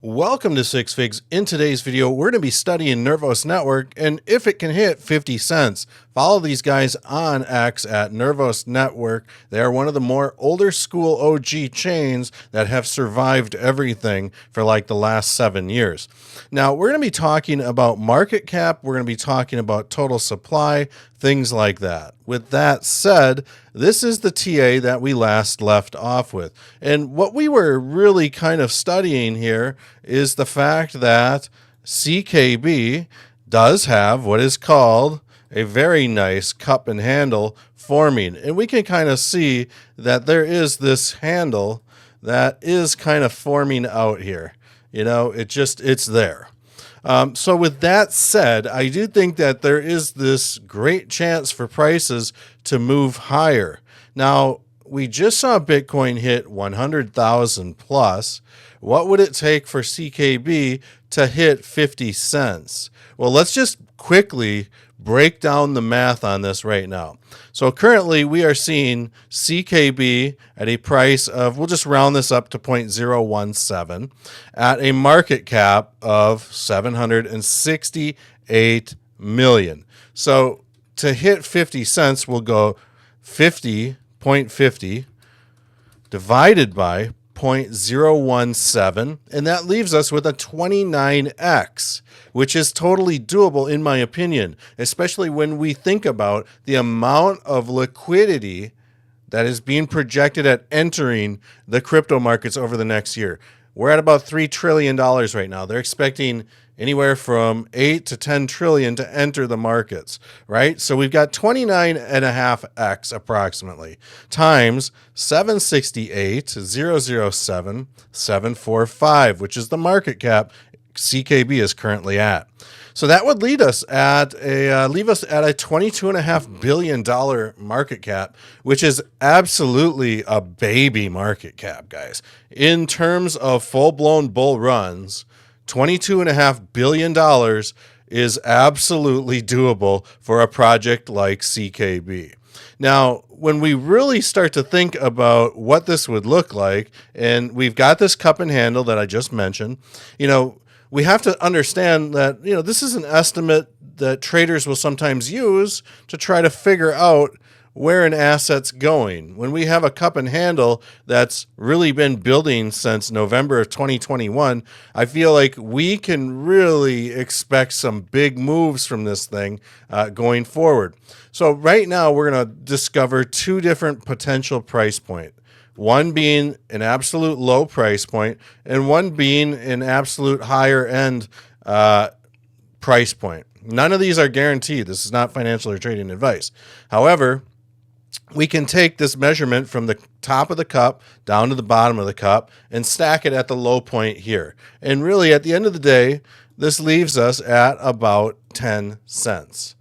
Welcome to Six Figs. In today's video, we're going to be studying Nervos Network and if it can hit 50 cents. Follow these guys on X at Nervos Network. They are one of the more older school OG chains that have survived everything for like the last 7 years. Now, we're going to be talking about market cap. We're going to be talking about total supply, things like that. With that said, this is the TA that we last left off with. And what we were really kind of studying here is the fact that CKB does have what is called a very nice cup and handle forming. And we can kind of see that there is this handle that is kind of forming out here. You know, it's there. So with that said, I do think that there is this great chance for prices to move higher. Now, we just saw Bitcoin hit 100,000 plus. What would it take for CKB to hit 50 cents? Well, let's just quickly break down the math on this right now. So currently we are seeing CKB at a price of, we'll just round this up to 0.017 at a market cap of 768 million. So to hit 50 cents, we'll go 50.50 divided by 0.017, and that leaves us with a 29x, which is totally doable in my opinion, especially when we think about the amount of liquidity that is being projected at entering the crypto markets over the next year. We're at about $3 trillion right now. They're expecting anywhere from 8 to 10 trillion to enter the markets, right? So we've got 29.5x approximately times 768,007,745, which is the market cap CKB is currently at. So that would leave us at a $22.5 billion market cap, which is absolutely a baby market cap, guys. In terms of full-blown bull runs, $22.5 billion is absolutely doable for a project like CKB. Now, when we really start to think about what this would look like, and we've got this cup and handle that I just mentioned, we have to understand that, this is an estimate that traders will sometimes use to try to figure out where an asset's going. When we have a cup and handle that's really been building since November of 2021, I feel like we can really expect some big moves from this thing going forward. So right now we're going to discover two different potential price points. One being an absolute low price point and one being an absolute higher end price point. None of these are guaranteed. This is not financial or trading advice. However, we can take this measurement from the top of the cup down to the bottom of the cup and stack it at the low point here. And really, at the end of the day, this leaves us at about 10 cents.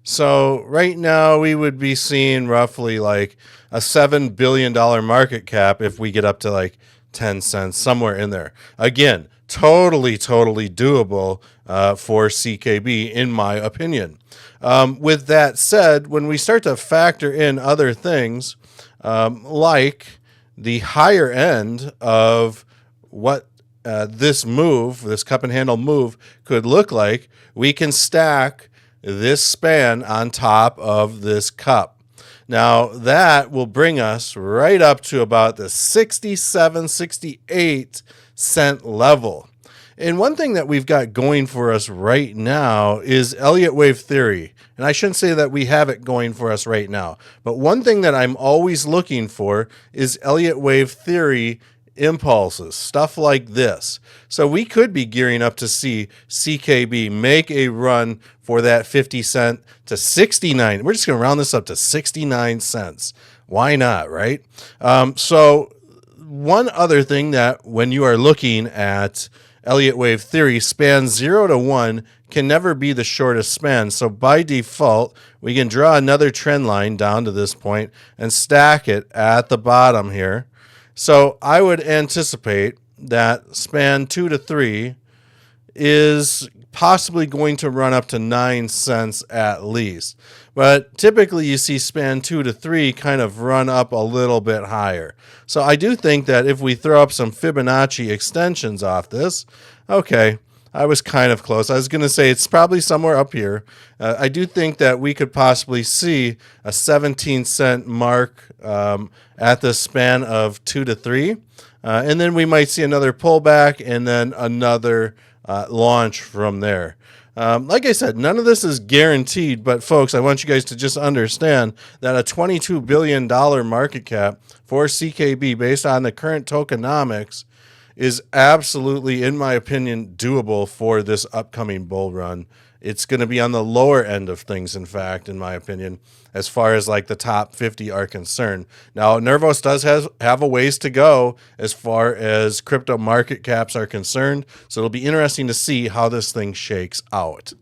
So right now, we would be seeing roughly like a $7 billion market cap if we get up to like 10 cents, somewhere in there. Again, totally doable for CKB, in my opinion. With that said, when we start to factor in other things, like the higher end of what this cup and handle move could look like, we can stack this span on top of this cup. Now, that will bring us right up to about the 67, 68 cent level. And one thing that we've got going for us right now is Elliot wave theory. And I shouldn't say that we have it going for us right now, but one thing that I'm always looking for is Elliot wave theory impulses, stuff like this. So we could be gearing up to see CKB make a run for that 50 cent to 69. We're just going to round this up to 69 cents. Why not, right? So one other thing that when you are looking at Elliott wave theory, span 0 to 1 can never be the shortest span. So by default, we can draw another trend line down to this point and stack it at the bottom here. So I would anticipate that span 2 to 3 is possibly going to run up to 9 cents at least. But typically you see span 2 to 3 kind of run up a little bit higher. So I do think that if we throw up some Fibonacci extensions off this, okay, I was kind of close. I was going to say it's probably somewhere up here. I do think that we could possibly see a 17-cent mark at the span of 2 to 3. And then we might see another pullback and then another launch from there. Like I said, none of this is guaranteed, but folks, I want you guys to just understand that a $22 billion market cap for CKB based on the current tokenomics is absolutely, in my opinion, doable for this upcoming bull run. It's going to be on the lower end of things, in fact, in my opinion, as far as like the top 50 are concerned. Now, Nervos does have a ways to go as far as crypto market caps are concerned, so it'll be interesting to see how this thing shakes out.